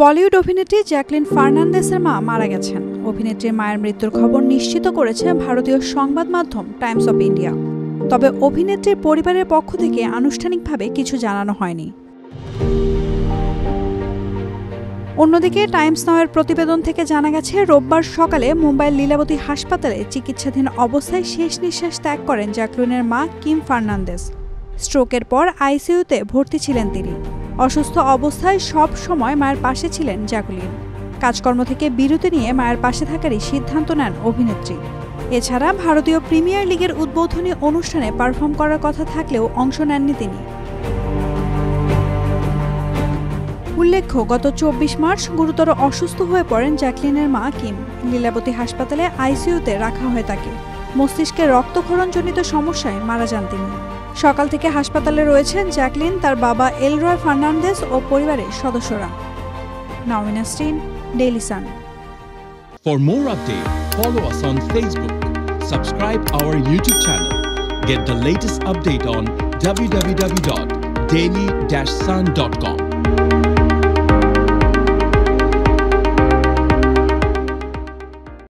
বলিউড অভিনেত্রী জ্যাকলিন ফার্নান্দেসের মা মারা গেছেন। অভিনেত্রীর মায়ের মৃত্যুর খবর নিশ্চিত করেছে ভারতীয় সংবাদ মাধ্যম টাইমস অফ ইন্ডিয়া। তবে অভিনেত্রীর পরিবারের পক্ষ থেকে আনুষ্ঠানিকভাবে কিছু জানানো হয়নি। অন্যদিকে টাইমস নাওয়ের প্রতিবেদন থেকে জানা গেছে, রোববার সকালে মুম্বাইয়ের লীলাবতী হাসপাতালে চিকিৎসাধীন অবস্থায় শেষ নিঃশ্বাস ত্যাগ করেন জ্যাকলিনের মা কিম ফার্নান্দেস। স্ট্রোকের পর আইসিইউতে ভর্তি ছিলেন তিনি। অসুস্থ অবস্থায় সব সময় মায়ের পাশে ছিলেন জ্যাকলিন। কাজকর্ম থেকে বিরতি নিয়ে মায়ের পাশে থাকারই সিদ্ধান্ত নেন অভিনেত্রী। এছাড়া ভারতীয় প্রিমিয়ার লিগের উদ্বোধনী অনুষ্ঠানে পারফর্ম করার কথা থাকলেও অংশ নেননি তিনি। উল্লেখ্য, গত 24 মার্চ গুরুতর অসুস্থ হয়ে পড়েন জ্যাকলিনের মা কিম। লীলাবতী হাসপাতালে আইসিইউতে রাখা হয় তাকে। মস্তিষ্কে রক্তক্ষরণজনিত সমস্যায় মারা যান তিনি। সকাল থেকে হাসপাতালে রয়েছেন জ্যাকলিন, তার বাবা এলরয় ফার্নান্দেস ও পরিবারের সদস্যরা। নাওমিনা স্টিন, daily sun. For more updates, follow us on Facebook, subscribe our YouTube channel, get the latest update on www.daily-sun.com.